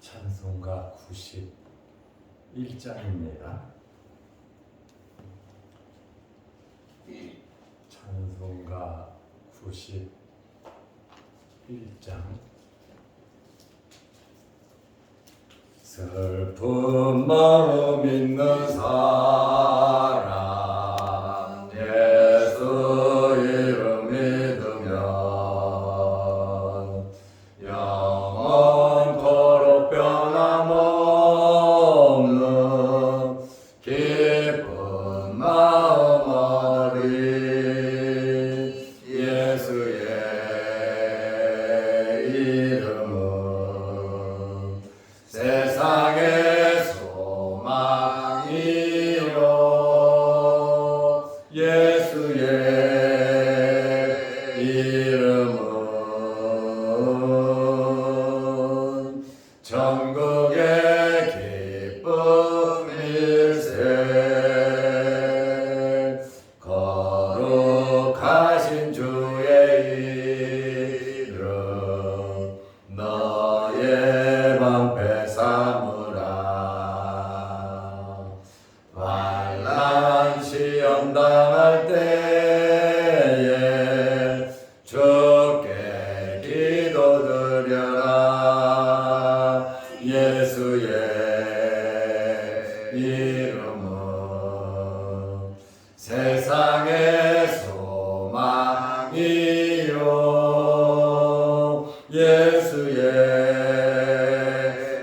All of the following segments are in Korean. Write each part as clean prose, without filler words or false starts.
찬송가 91장입니다. 찬송가 91장. 슬픈 마음 있는 사람 예수 이름 믿으면 영원토록 변함없는 기쁜 마음 어린 예수의 이름은 세상의 소망이요 예수의 이름은 전국의 기쁨일세 거룩하신 주의 이름 너의 방패 삼으라. 환난 시험 당할 때에 주께 기도드려라. 예수의 이름은 세상의 소망이요 예수의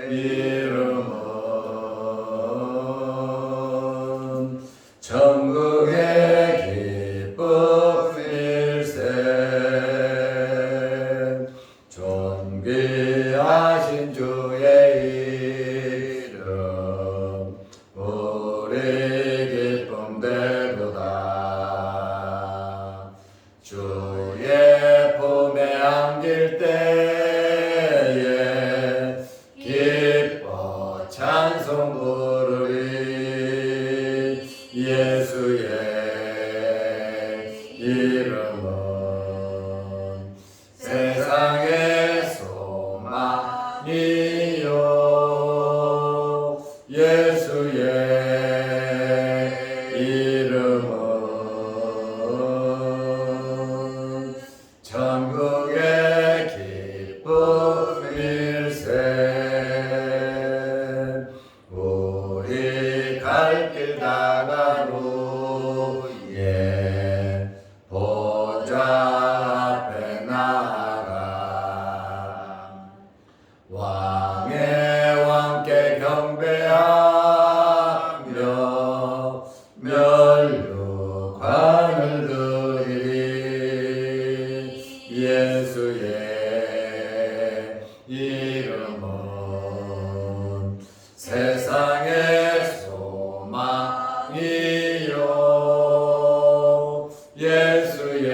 이름은 전국의 기쁨일세 존귀하신 주의 이름 우리 기쁨 되도다. 주의 품에 안길 때에 기뻐 찬송 부르리. 예수의 이름은 세상의 소망이요 예수의 이름은 전국의 기쁨일세 우리 갈 길 다가루에 보좌 앞에 나아가 왕의 왕께 경배하며 면류관을 드리리. 예수의 이름은 세상의 소망이요 예수의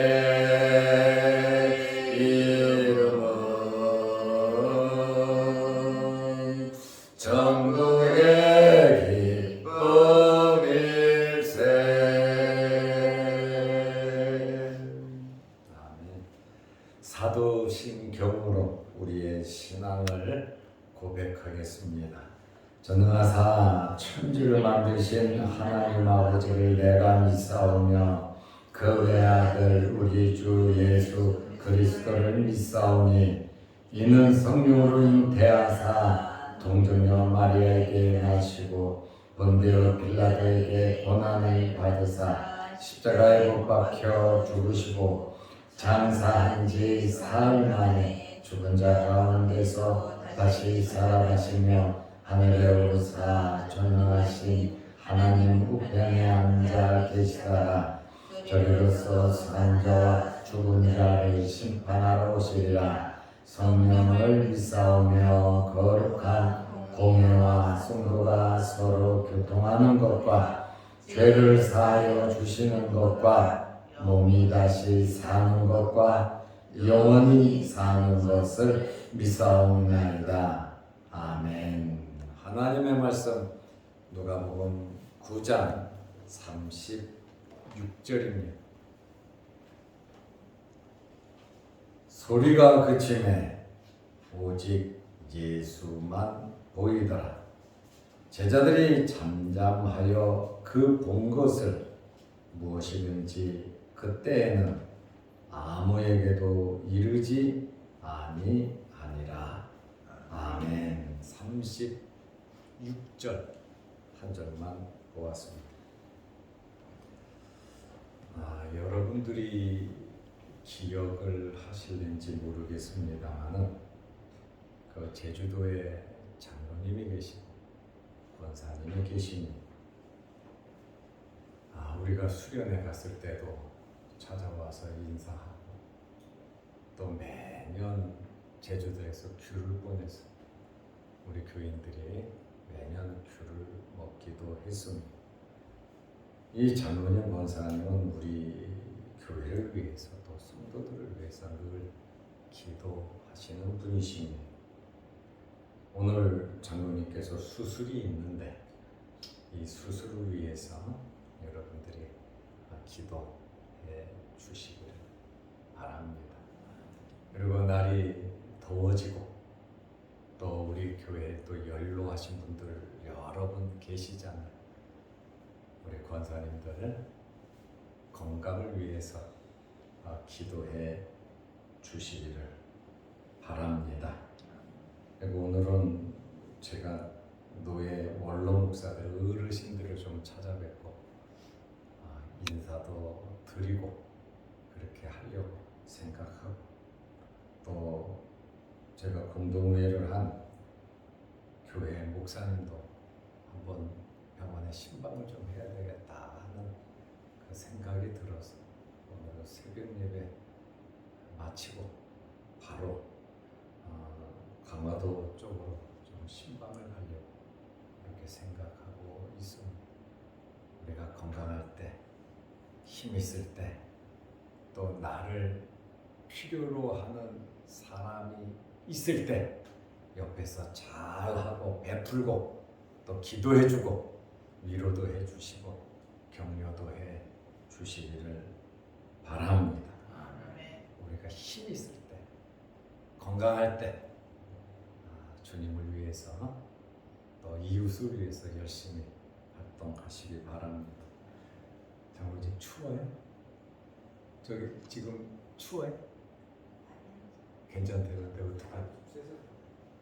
이름은 전국의 기쁨일세. 아멘. 사도신경으로 우리의 신앙을 고백하겠습니다. 전능하사 천지를 만드신 하나님 아버지를 내가 믿사오며 그 외아들 우리 주 예수 그리스도를 믿사오니 이는 성령으로 잉태하사 동정녀 마리아에게 나시고 본디오 빌라도에게 고난을 받으사 십자가에 못 박혀 죽으시고 장사한 지 사흘 만에 죽은 자 가운데서 다시 살아가시며 하늘에 오르사 전능하신 하나님 우편에 앉아 계시다가 저리로서 산 자와 죽은 자를 심판하러 오시리라. 성령을 믿사오며 거룩한 공회와 성도가 서로 교통하는 것과 죄를 사하여 주시는 것과 몸이 다시 사는 것과 영원히 사는 것을 믿사옵나이다. 아멘. 하나님의 말씀 누가복음 9장 36절입니다. 소리가 그치매 오직 예수만 보이더라. 제자들이 잠잠하여 그 본 것을 무엇이든지 그때에는 아무에게도 이르지 아니하니라. 아멘. 36절 한 절만 보았습니다. 여러분들이 기억을 하실는지 모르겠습니다만은 그 제주도에 장로님이 계시고 권사님이 계시니 우리가 수련회 갔을 때도 찾아와서 인사하고 또 매년 제주도에서 귤을 보내서 우리 교인들이 매년 귤을 먹기도 했습니다. 이 장로님 권사님은 우리 교회를 위해서 또 성도들을 위해서 늘 기도하시는 분이십니다. 오늘 장로님께서 수술이 있는데 이 수술을 위해서 여러분들이 기도해 주시기를 바랍니다. 그리고 날이 더워지고 또 우리 교회에 또 연로하신 분들 여러 분 계시잖아요. 우리 권사님들 건강을 위해서 기도해 주시기를 바랍니다. 그리고 오늘은 제가 노예 원로 목사들 어르신들을 좀 찾아뵙고 인사도 드리고 그렇게 하려고 생각하고 또 제가 공동회의를 한 교회 목사님도 한번 병원에 신방을 좀 해야 되겠다 하는 그 생각이 들어서 오늘 새벽 예배 마치고 바로 강화도 쪽으로 좀 신방을 하려고 그렇게 생각하고 있습니다. 우리가 건강할 때, 힘 있을 때, 또 나를 필요로 하는 사람이 있을 때 옆에서 잘하고 베풀고 또 기도해주고 위로도 해주시고 격려도 해주시기를 바랍니다. 우리가 힘 있을 때, 건강할 때 주님을 위해서 또 이웃을 위해서 열심히 활동하시기 바랍니다. 장로님 추워요? 저기 지금 추워요? 괜찮대는데 어떡하지?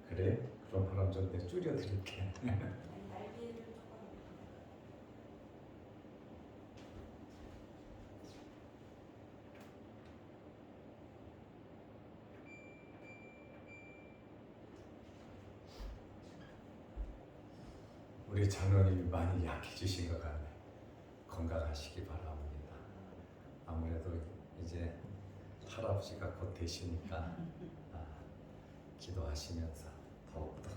그래? 그럼 바람 좀 내 줄여드릴게. 우리 장로님이 많이 약해지신 것 같네. 건강하시기 바랍니다. 아무래도 이제 할아버지가 곧 되시니까 기도하시면서 더욱더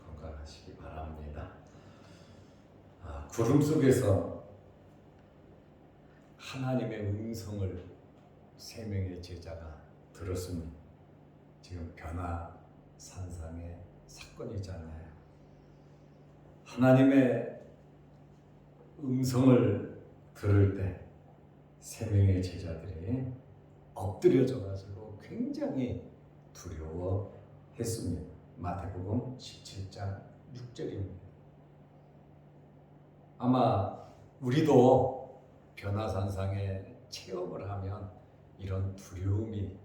건강하시기 바랍니다. 구름 속에서 하나님의 음성을 세 명의 제자가 들었습니다. 지금 변화산상의 사건이잖아요. 하나님의 음성을 들을 때 세 명의 제자들이 엎드려져 가지고 굉장히 두려워했습니다. 마태복음 17장 6절입니다. 아마 우리도 변화산상의 체험을 하면 이런 두려움이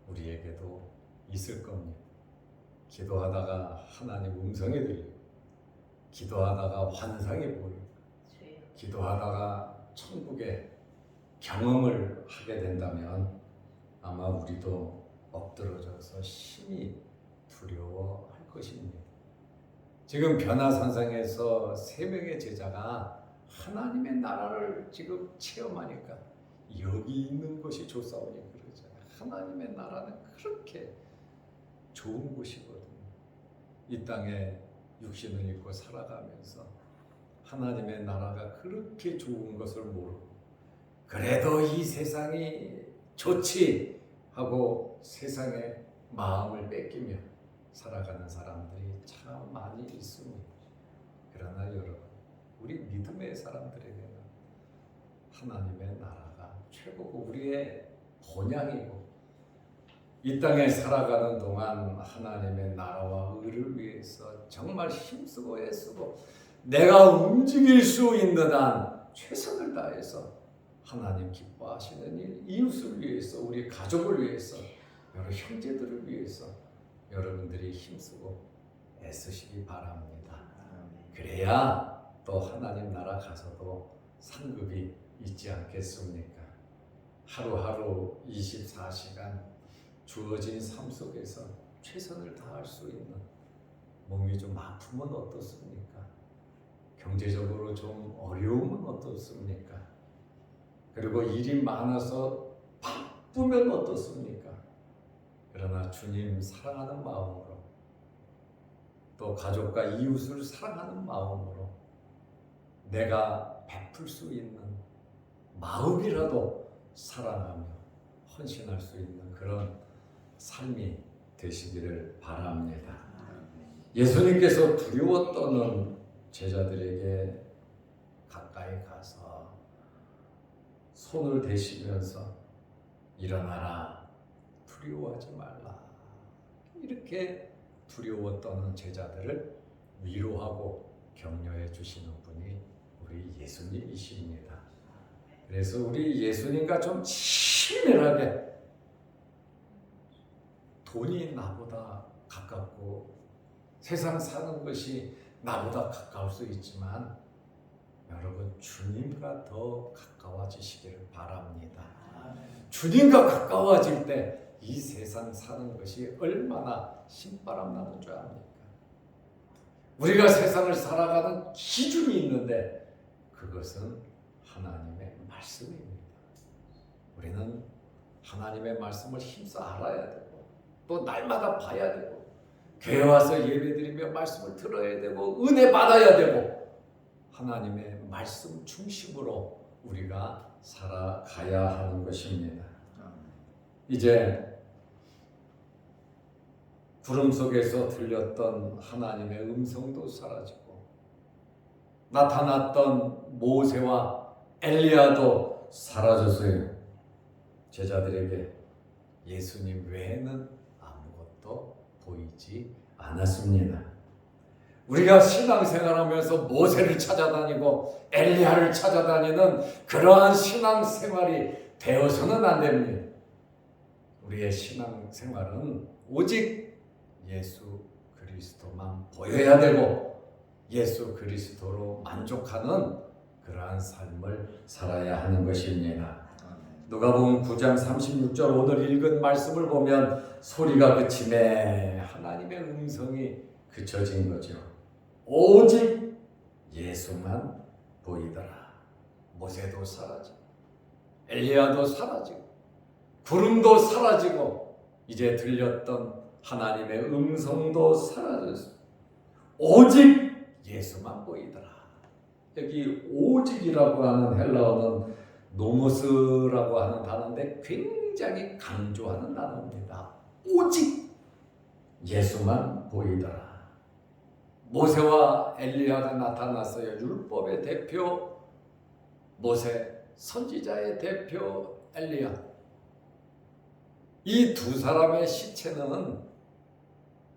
우리에게도 있을 겁니다. 기도하다가 하나님 음성이 들리고 기도하다가 환상이 보이고 기도하다가 천국의 경험을 하게 된다면 아마 우리도 엎드러져서 심히 두려워할 것입니다. 지금 변화산상에서 세 명의 제자가 하나님의 나라를 지금 체험하니까 여기 있는 것이 좋사오니 그러잖아요. 하나님의 나라는 그렇게 좋은 곳이거든요. 이 땅에 육신을 입고 살아가면서 하나님의 나라가 그렇게 좋은 것을 모르고 그래도 이 세상이 좋지 하고 세상의 마음을 뺏기며 살아가는 사람들이 참 많이 있습니다. 그러나 여러분, 우리 믿음의 사람들에게는 하나님의 나라가 최고고 우리의 본향이고 이 땅에 살아가는 동안 하나님의 나라와 의를 위해서 정말 힘쓰고 애쓰고 내가 움직일 수 있는 한 최선을 다해서 하나님 기뻐하시는 일, 이웃을 위해서, 우리 가족을 위해서, 여러 형제들을 위해서 여러분들이 힘쓰고 애쓰시기 바랍니다. 그래야 또 하나님 나라 가서도 상급이 있지 않겠습니까? 하루하루 24시간 주어진 삶 속에서 최선을 다할 수 있는, 몸이 좀 아프면 어떻습니까? 경제적으로 좀 어려우면 어떻습니까? 그리고 일이 많아서 바쁘면 어떻습니까? 그러나 주님 사랑하는 마음으로, 또 가족과 이웃을 사랑하는 마음으로 내가 베풀 수 있는 마음이라도 사랑하며 헌신할 수 있는 그런 삶이 되시기를 바랍니다. 예수님께서 두려워 떠는 제자들에게 가까이 가서 손을 대시면서 일어나라, 두려워하지 말라, 이렇게 두려워 떠는 제자들을 위로하고 격려해 주시는 분이 우리 예수님이십니다. 그래서 우리 예수님과 좀 친밀하게, 돈이 나보다 가깝고 세상 사는 것이 나보다 가까울 수 있지만 여러분, 주님과 더 가까워지시기를 바랍니다. 주님과 가까워질 때 이 세상 사는 것이 얼마나 신바람 나는 줄 압니까? 우리가 세상을 살아가는 기준이 있는데 그것은 하나님의 말씀입니다. 우리는 하나님의 말씀을 힘써 알아야 되고, 또 날마다 봐야 되고, 교회 와서 예배드리며 말씀을 들어야 되고, 은혜 받아야 되고, 하나님의 말씀 중심으로 우리가 살아가야 하는 것입니다. 이제 구름 속에서 들렸던 하나님의 음성도 사라지고, 나타났던 모세와 엘리야도 사라졌어요. 제자들에게 예수님 외에는 아무것도 보이지 않았습니다. 우리가 신앙생활하면서 모세를 찾아다니고 엘리야를 찾아다니는 그러한 신앙생활이 되어서는 안 됩니다. 우리의 신앙생활은 오직 예수 그리스도만 보여야 되고 예수 그리스도로 만족하는 그러한 삶을 살아야 하는 것입니다. 누가복음 9장 36절 오늘 읽은 말씀을 보면 소리가 그치매 하나님의 음성이 그쳐진 거죠. 오직 예수만 보이더라. 모세도 사라지고 엘리야도 사라지고 구름도 사라지고 이제 들렸던 하나님의 음성도 사라졌어요. 오직 예수만 보이더라. 여기 오직이라고 하는 헬라어는 노모스라고 하는 단어인데 굉장히 강조하는 단어입니다. 오직 예수만 보이더라. 모세와 엘리야가 나타났어요. 율법의 대표 모세, 선지자의 대표 엘리야. 이 두 사람의 시체는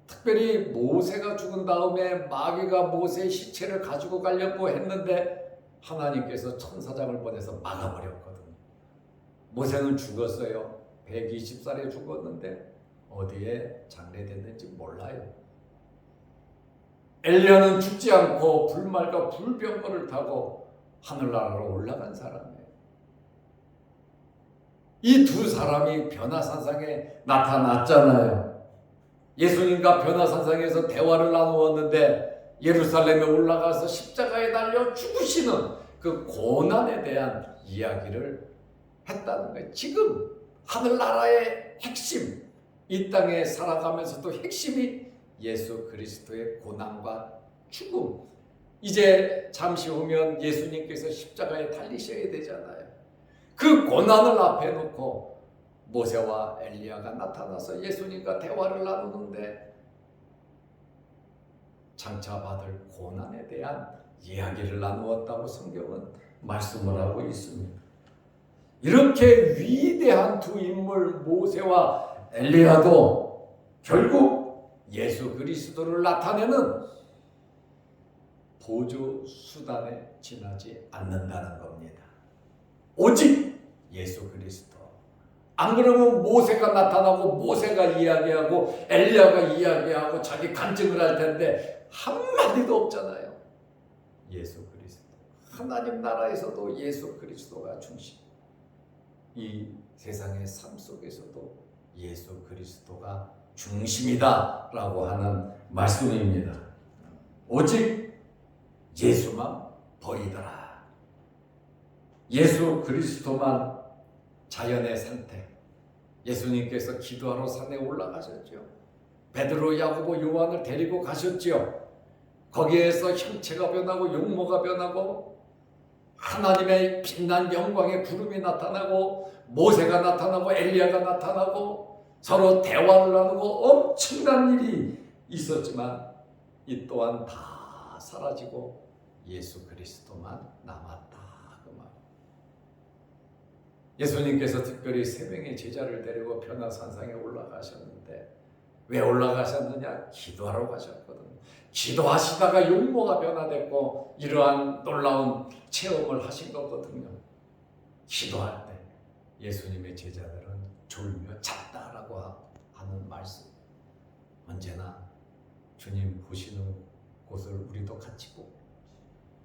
특별히 모세가 죽은 다음에 마귀가 모세의 시체를 가지고 가려고 했는데 하나님께서 천사장을 보내서 막아버렸거든요. 모세는 죽었어요. 120살에 죽었는데 어디에 장례됐는지 몰라요. 엘리야는 죽지 않고 불말과 불병거를 타고 하늘나라로 올라간 사람이에요. 이 두 사람이 변화산상에 나타났잖아요. 예수님과 변화산상에서 대화를 나누었는데 예루살렘에 올라가서 십자가에 달려 죽으시는 그 고난에 대한 이야기를 했다는 거예요. 지금 하늘나라의 핵심, 이 땅에 살아가면서도 핵심이 예수 그리스도의 고난과 죽음. 이제 잠시 후면 예수님께서 십자가에 달리셔야 되잖아요. 그 고난을 앞에 놓고 모세와 엘리야가 나타나서 예수님과 대화를 나누는데 장차 받을 고난에 대한 이야기를 나누었다고 성경은 말씀을 하고 있습니다. 이렇게 위대한 두 인물 모세와 엘리야도 결국 예수 그리스도를 나타내는 보조 수단에 지나지 않는다는 겁니다. 오직 예수 그리스도. 안 그러면 모세가 나타나고 모세가 이야기하고 엘리야가 이야기하고 자기 간증을 할 텐데 한마디도 없잖아요. 예수 그리스도. 하나님 나라에서도 예수 그리스도가 중심. 이 세상의 삶 속에서도 예수 그리스도가 중심이다라고 하는 말씀입니다. 오직 예수만 보이더라. 예수 그리스도만 자연의 상태. 예수님께서 기도하러 산에 올라가셨죠. 베드로, 야고보, 요한을 데리고 가셨지요. 거기에서 형체가 변하고 용모가 변하고 하나님의 빛난 영광의 구름이 나타나고 모세가 나타나고 엘리야가 나타나고 서로 대화를 나누고 엄청난 일이 있었지만 이 또한 다 사라지고 예수 그리스도만 남았다. 그 말. 예수님께서 특별히 세 명의 제자를 데리고 변화산상에 올라가셨는데 왜 올라가셨느냐? 기도하러 가셨거든요. 기도하시다가 용모가 변화됐고 이러한 놀라운 체험을 하신 거거든요. 기도할 때 예수님의 제자들은 졸며 잤다라고 하는 말씀. 언제나 주님 보시는 곳을 우리도 같이 보고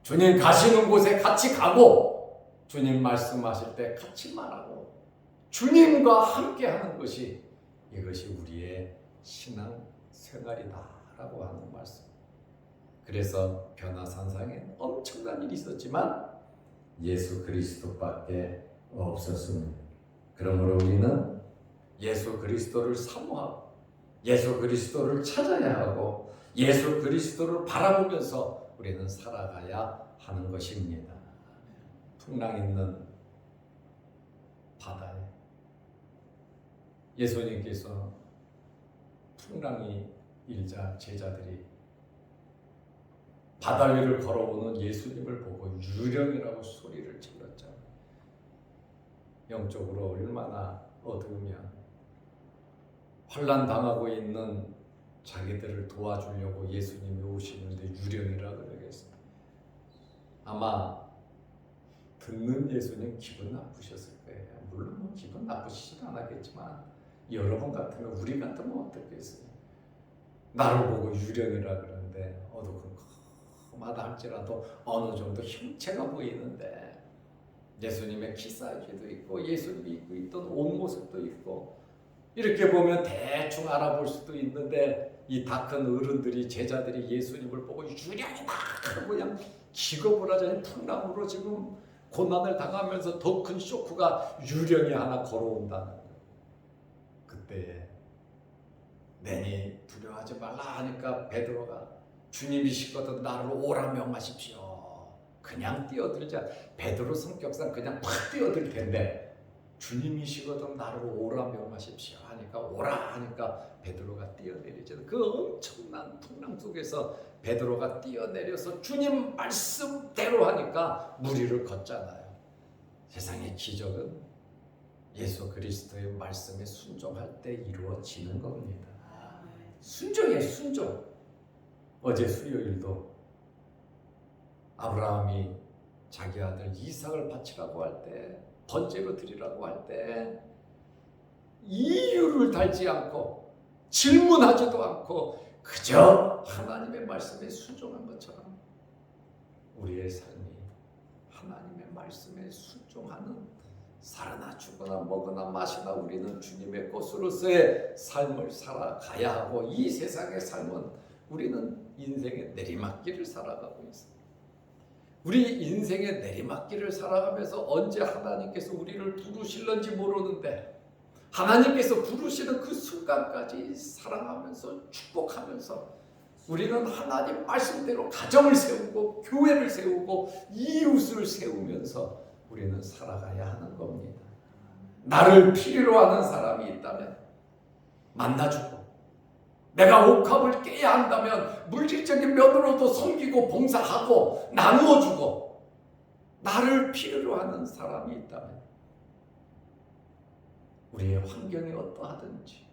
주님 가시는 곳에 같이 가고 주님 말씀하실 때 같이 말하고 주님과 함께 하는 것이 이것이 우리의 신앙 생활이다라고 하는 말씀. 그래서 변화산상에 엄청난 일이 있었지만 예수 그리스도밖에 없었습니다. 그러므로 우리는 예수 그리스도를 사모하고 예수 그리스도를 찾아야 하고 예수 그리스도를 바라보면서 우리는 살아가야 하는 것입니다. 풍랑 있는 바다에 예수님께서 풍랑이 일자 제자들이 바다 위를 걸어오는 예수님을 보고 유령이라고 소리를 질렀잖아요. 영적으로 얼마나 어두우면 환난 당하고 있는 자기들을 도와주려고 예수님이 오시는데 유령이라 그러겠어요. 아마 듣는 예수님 기분 나쁘셨을 거예요. 물론 뭐 기분 나쁘시지도 않았겠지만 여러분 같으면 우리 같으면 어떻겠어요? 나를 보고 유령이라 그러는데 어두컴컴하다 할지라도 어느 정도 형체가 보이는데 예수님의 키 사이즈도 있고 예수님이 입고 있던 옷 모습도 있고 이렇게 보면 대충 알아볼 수도 있는데 이 다 큰 어른들이 제자들이 예수님을 보고 유령이다 하고 그냥 기겁을 하자니 풍랑으로 지금 고난을 당하면서 더 큰 쇼크가 유령이 하나 걸어온다는 거예요. 그때 내니 두려워하지 말라 하니까 베드로가 주님이시거든 나를 오라 명하십시오. 그냥 뛰어들자. 베드로 성격상 그냥 팍 뛰어들 텐데 주님이시거든 나를 오라 명하십시오 하니까 오라 하니까 베드로가 뛰어내리죠. 그 엄청난 풍랑 속에서 베드로가 뛰어내려서 주님 말씀대로 하니까 무리를 걷잖아요. 세상의 기적은 예수 그리스도의 말씀에 순종할 때 이루어지는 겁니다. 순종이에요, 순종. 어제 수요일도 아브라함이 자기 아들 이삭을 바치라고 할 때 번제로 드리라고 할 때 이유를 달지 않고 질문하지도 않고 그저 하나님의 말씀에 순종한 것처럼 우리의 삶이 하나님의 말씀에 순종하는 살아나 죽거나 먹거나 마시나 우리는 주님의 것으로서의 삶을 살아가야 하고 이 세상의 삶은 우리는 인생의 내리막길을 살아가고 있습니다. 우리 인생의 내리막길을 살아가면서 언제 하나님께서 우리를 부르실는지 모르는데 하나님께서 부르시는 그 순간까지 사랑하면서 축복하면서 우리는 하나님 말씀대로 가정을 세우고 교회를 세우고 이웃을 세우면서 우리는 살아가야 하는 겁니다. 나를 필요로 하는 사람이 있다면 만나주고 내가 옥합을 깨야 한다면 물질적인 면으로도 섬기고 봉사하고 나누어주고 나를 필요로 하는 사람이 있다면 우리의 환경이 어떠하든지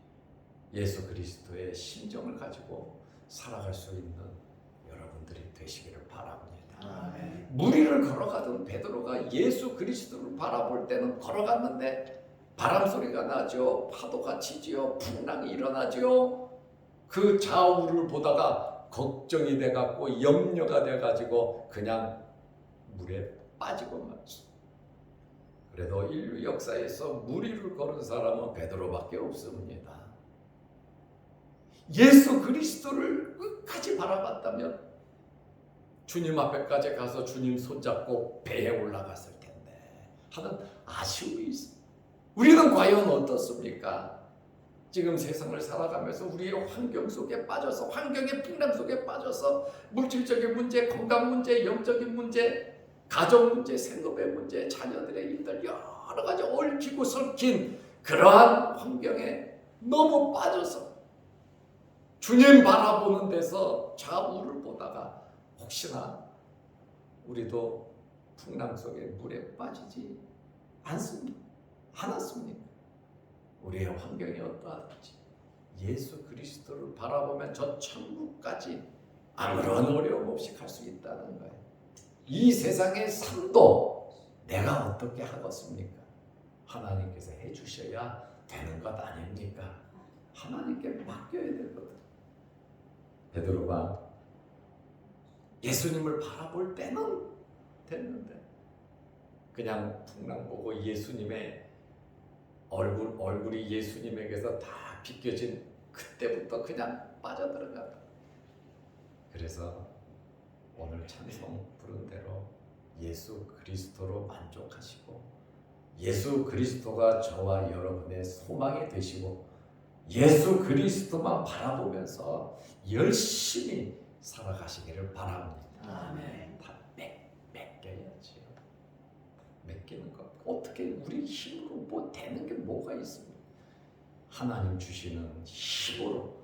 예수 그리스도의 심정을 가지고 살아갈 수 있는 여러분들이 되시기를 바랍니다. 아멘. 무리를 걸어가던 베드로가 예수 그리스도를 바라볼 때는 걸어갔는데 바람 소리가 나죠. 파도가 치지요. 풍랑이 일어나죠. 그 좌우를 보다가 걱정이 돼갖고 염려가 돼가지고 그냥 물에 빠지고 말죠. 그래도 인류 역사에서 무리를 걸은 사람은 베드로밖에 없습니다. 예수 그리스도를 끝까지 바라봤다면 주님 앞에까지 가서 주님 손잡고 배에 올라갔을 텐데 하는 아쉬움이 있습니다. 우리는 과연 어떻습니까? 지금 세상을 살아가면서 우리의 환경 속에 빠져서 환경의 풍랑 속에 빠져서 물질적인 문제, 건강 문제, 영적인 문제, 가정 문제, 생업의 문제, 자녀들의 일들 여러 가지 얽히고 설킨 그러한 환경에 너무 빠져서 주님 바라보는 데서 좌우를 보다가 혹시나 우리도 풍랑 속에 물에 빠지지 않았습니까? 우리의 환경이 어떠하든지 예수 그리스도를 바라보면 저 천국까지 아무런 어려움 없이 갈 수 있다는 거예요. 이 세상의 삶도 내가 어떻게 하겠습니까? 하나님께서 해주셔야 되는 것 아닙니까? 하나님께 맡겨야 되거든. 베드로가 예수님을 바라볼 때는 됐는데 그냥 풍랑 보고 예수님의 얼굴이 예수님에게서 다 비껴진 그때부터 그냥 빠져들어갔다. 그래서 오늘 찬송 부른 대로 예수 그리스도로 만족하시고 예수 그리스도가 저와 여러분의 소망이 되시고 예수 그리스도만 바라보면서 열심히 살아가시기를 바랍니다. 아멘. 다 맡겨야지요. 맡기는 것 어떻게 우리 힘으로 뭐 되는 게 뭐가 있습니까? 하나님 주시는 힘으로,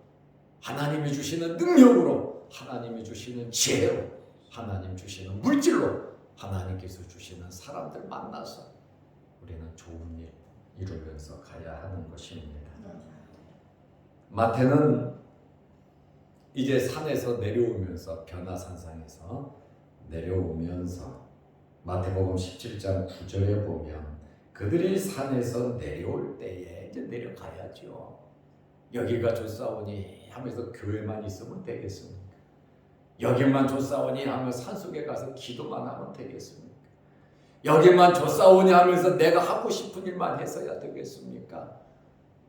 하나님이 주시는 능력으로, 하나님이 주시는 지혜로, 하나님 주시는 물질로, 하나님께서 주시는 사람들 만나서 우리는 좋은 일 이루면서 가야 하는 것입니다. 마태는 이제 산에서 내려오면서 변화산상에서 내려오면서 마태복음 17장 9절에 보면 그들이 산에서 내려올 때에 이제 내려가야죠. 여기가 좋사오니 하면서 교회만 있으면 되겠습니까? 여기만 좋사오니 하면 산속에 가서 기도만 하면 되겠습니까? 여기만 좋사오니 하면서 내가 하고 싶은 일만 해서야 되겠습니까?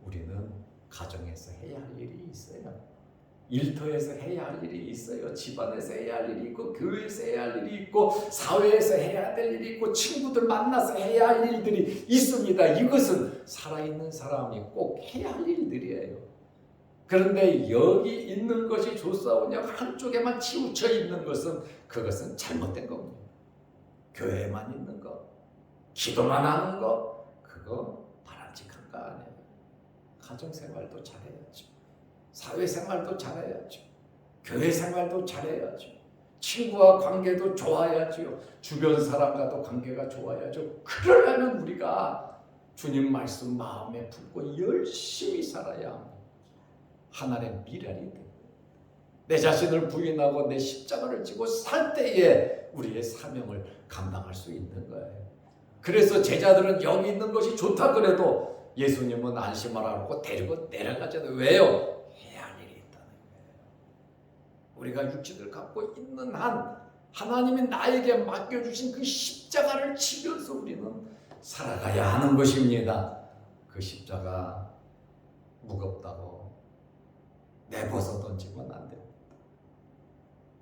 우리는 가정에서 해야 할 일이 있어요. 일터에서 해야 할 일이 있어요. 집안에서 해야 할 일이 있고 교회에서 해야 할 일이 있고 사회에서 해야 될 일이 있고 친구들 만나서 해야 할 일들이 있습니다. 이것은 살아있는 사람이 꼭 해야 할 일들이에요. 그런데 여기 있는 것이 좋사오냐 한쪽에만 치우쳐 있는 것은 그것은 잘못된 겁니다. 교회만 있는 것, 기도만 하는 것 그거 바람직한 거 아니에요. 가정생활도 잘해야죠. 사회생활도 잘해야죠. 교회생활도 잘해야죠. 친구와 관계도 좋아야죠. 주변 사람과도 관계가 좋아야죠. 그러려면 우리가 주님 말씀 마음에 품고 열심히 살아야 합니다. 하나님의 미련이 됩니다. 내 자신을 부인하고 내 십자가를 지고 살 때에 우리의 사명을 감당할 수 있는 거예요. 그래서 제자들은 여기 있는 것이 좋다 그래도 예수님은 안심하라고 데리고 내려가잖아요. 왜요? 해야 할 일이 있다는 거예요. 우리가 육신을 갖고 있는 한 하나님이 나에게 맡겨주신 그 십자가를 지면서 우리는 살아가야 하는 것입니다. 그 십자가 무겁다고 내버려 던지면 안 됩니다.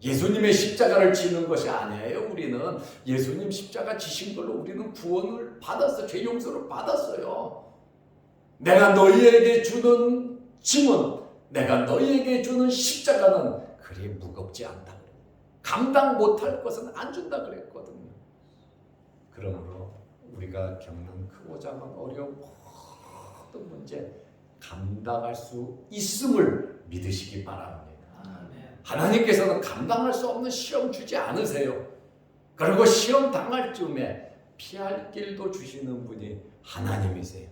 예수님의 십자가를 지는 것이 아니에요. 우리는 예수님 십자가 지신 걸로 우리는 구원을 받았어요. 죄 용서를 받았어요. 내가 너희에게 주는 짐은, 내가 너희에게 주는 십자가는 그리 무겁지 않다. 감당 못할 것은 안 준다 그랬거든요. 그러므로 우리가 겪는 크고 작은 어려움 모든 문제 감당할 수 있음을 믿으시기 바랍니다. 하나님께서는 감당할 수 없는 시험 주지 않으세요. 그리고 시험 당할 쯤에 피할 길도 주시는 분이 하나님이세요.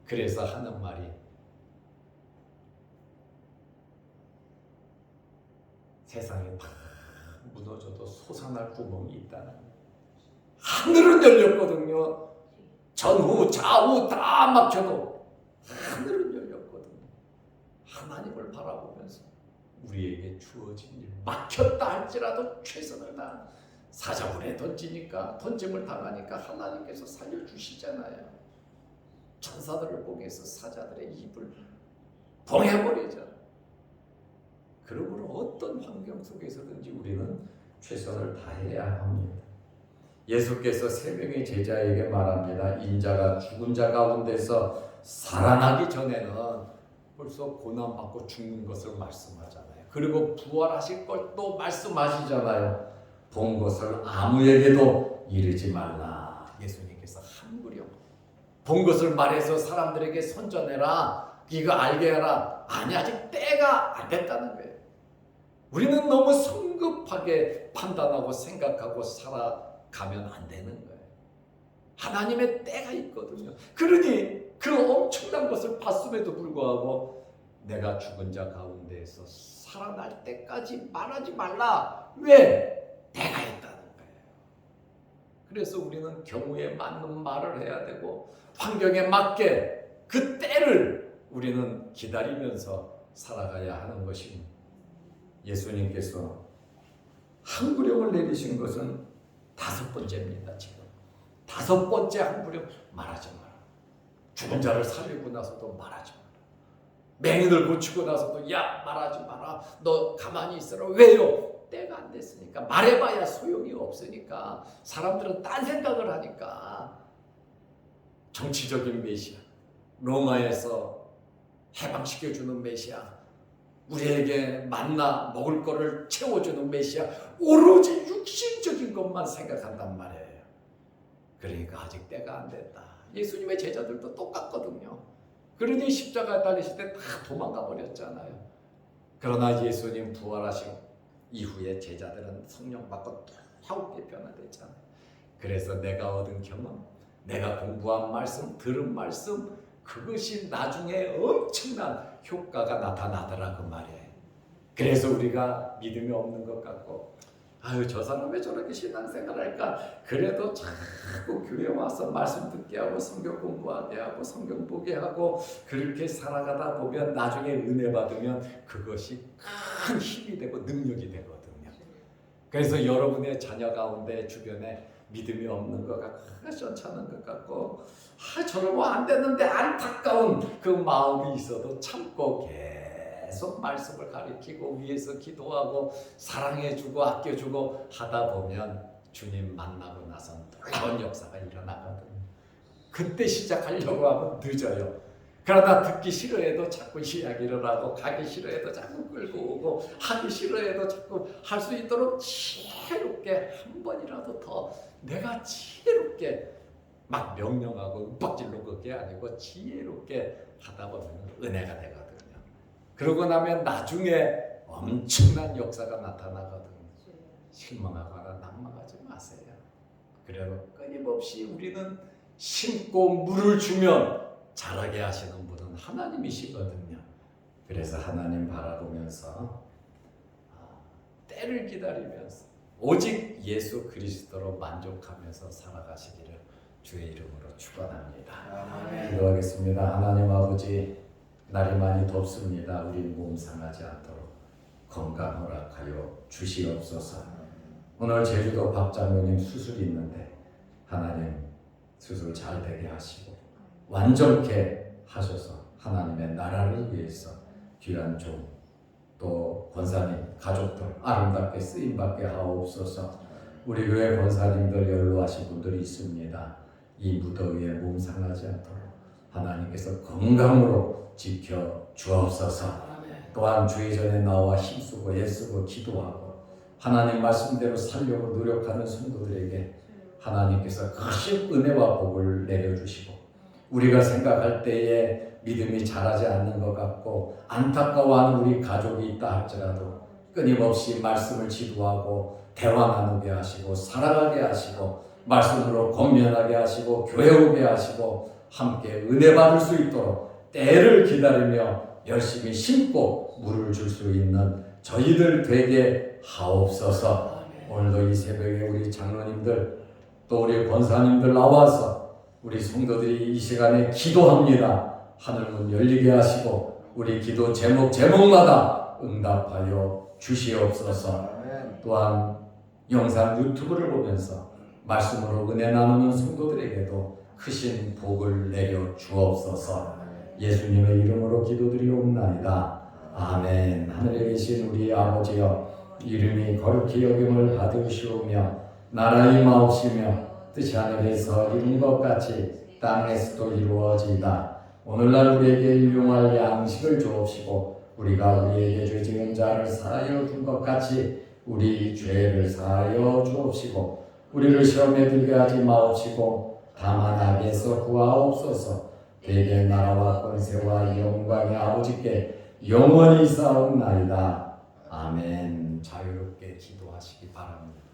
그래서 하는 말이 세상이 다 무너져도 솟아날 구멍이 있다는 거예요. 하늘은 열렸거든요. 전후 좌우 다 막혀도 하늘은 열렸거든요. 하나님을 바라보면서 우리에게 주어진 일, 막혔다 할지라도 최선을 다한, 사자굴에 던짐을 당하니까 하나님께서 살려주시잖아요. 천사들을 보내서 사자들의 입을 봉해버리잖아요. 그러므로 어떤 환경 속에서든지 우리는 최선을 다해야 합니다. 예수께서 세 명의 제자에게 말합니다. 인자가 죽은 자 가운데서 살아나기 전에는 벌써 고난받고 죽는 것을 말씀하잖아요. 그리고 부활하실 걸 또 말씀하시잖아요. 본 것을 아무에게도 이르지 말라. 예수님께서 한구령 본 것을 말해서 사람들에게 선전해라. 이거 알게 해라. 아니, 아직 때가 안 됐다는 거예요. 우리는 너무 성급하게 판단하고 생각하고 살아가면 안 되는 거예요. 하나님의 때가 있거든요. 그러니 그 엄청난 것을 봤음에도 불구하고 내가 죽은 자 가운데에서 살아날 때까지 말하지 말라. 왜? 때가 있다는 거예요. 그래서 우리는 경우에 맞는 말을 해야 되고 환경에 맞게 그 때를 우리는 기다리면서 살아가야 하는 것입니다. 예수님께서 한구령을 내리신 것은 5번째입니다. 지금 5번째 한구령, 말하지 마라. 죽은 자를 살리고 나서도 말하지 마라. 맹인을 고치고 나서도 야, 말하지 마라. 너 가만히 있어라. 왜요? 때가 안 됐으니까. 말해봐야 소용이 없으니까. 사람들은 딴 생각을 하니까. 정치적인 메시아, 로마에서 해방시켜주는 메시아, 우리에게 만나 먹을 거를 채워주는 메시아, 오로지 육신적인 것만 생각한단 말이에요. 그러니까 아직 때가 안 됐다. 예수님의 제자들도 똑같거든요. 그러니 십자가에 달리실 때 다 도망가 버렸잖아요. 그러나 예수님 부활하신 이후에 제자들은 성령 받고 또하게 변화됐잖아요. 그래서 내가 얻은 경험, 내가 공부한 말씀, 들은 말씀, 그것이 나중에 엄청난 효과가 나타나더라 그 말이에요. 그래서 우리가 믿음이 없는 것 같고, 아유, 저 사람 왜 저렇게 신앙생활 할까? 그래도 자꾸 교회 와서 말씀 듣게 하고 성경 공부하게 하고 성경 보게 하고 그렇게 살아가다 보면 나중에 은혜 받으면 그것이 큰 힘이 되고 능력이 되거든요. 그래서 여러분의 자녀 가운데 주변에 믿음이 없는 것 같고 시원찮은 것 같고 저러면 안 되는데 안타까운 그 마음이 있어도 참고 계속 말씀을 가르치고 위해서 기도하고 사랑해주고 아껴주고 하다 보면 주님 만나고 나선 놀라운 역사가 일어나거든요. 그때 시작하려고 하면 늦어요. 그러다 듣기 싫어해도 자꾸 이야기를 하고 가기 싫어해도 자꾸 끌고 오고 하기 싫어해도 자꾸 할 수 있도록 지혜롭게 한 번이라도 더 내가 지혜롭게 막 명령하고 윽박질로 그게 아니고 지혜롭게 하다 보면 은혜가 되거든요. 그러고 나면 나중에 엄청난 역사가 나타나거든요. 실망하거나 낙망하지 마세요. 그래도 끊임없이 우리는 심고 물을 주면 자라게 하시는 분은 하나님이시거든요. 그래서 하나님 바라보면서 때를 기다리면서 오직 예수 그리스도로 만족하면서 살아가시기를 주의 이름으로 축원합니다. 기도하겠습니다. 하나님 아버지, 날이 많이 덥습니다. 우리 몸 상하지 않도록 건강 허락하여 주시옵소서. 오늘 제주도 박 장로님 수술이 있는데 하나님 수술 잘 되게 하시고 완전케 하셔서 하나님의 나라를 위해서 귀한 종 또 권사님 가족들 아름답게 쓰임받게 하옵소서. 우리 교회 권사님들 연로하신 분들이 있습니다. 이 무더위에 몸 상하지 않도록 하나님께서 건강으로 지켜 주옵소서. 또한 주의 전에 나와 힘쓰고 애쓰고 기도하고 하나님 말씀대로 살려고 노력하는 성도들에게 하나님께서 크신 은혜와 복을 내려주시고 우리가 생각할 때에 믿음이 자라지 않는 것 같고 안타까워하는 우리 가족이 있다 할지라도 끊임없이 말씀을 지도하고 대화 나누게 하시고 살아가게 하시고 말씀으로 권면하게 하시고 교회 오게 하시고 함께 은혜 받을 수 있도록 때를 기다리며 열심히 심고 물을 줄 수 있는 저희들 되게 하옵소서. 오늘도 이 새벽에 우리 장로님들 또 우리 권사님들 나와서 우리 성도들이 이 시간에 기도합니다. 하늘문 열리게 하시고 우리 기도 제목마다 응답하여 주시옵소서. 또한 영상 유튜브를 보면서 말씀으로 은혜 나누는 성도들에게도 크신 복을 내려 주옵소서. 예수님의 이름으로 기도드리옵나이다. 아멘. 하늘에 계신 우리 아버지여, 이름이 거룩히 여김을 받으시오며 나라의 마옵시며 뜻이 하늘에서 이룬 것 같이 땅에서도 이루어지이다. 오늘날 우리에게 일용할 양식을 주옵시고 우리가 우리에게 죄 지은 자를 사하여 준 것 같이 우리 죄를 사하여 주옵시고 우리를 시험에 들게 하지 마옵시고 다만 악에서 구하옵소서. 대개 나라와 권세와 영광의 아버지께 영원히 쌓옵나이다. 아멘. 자유롭게 기도하시기 바랍니다.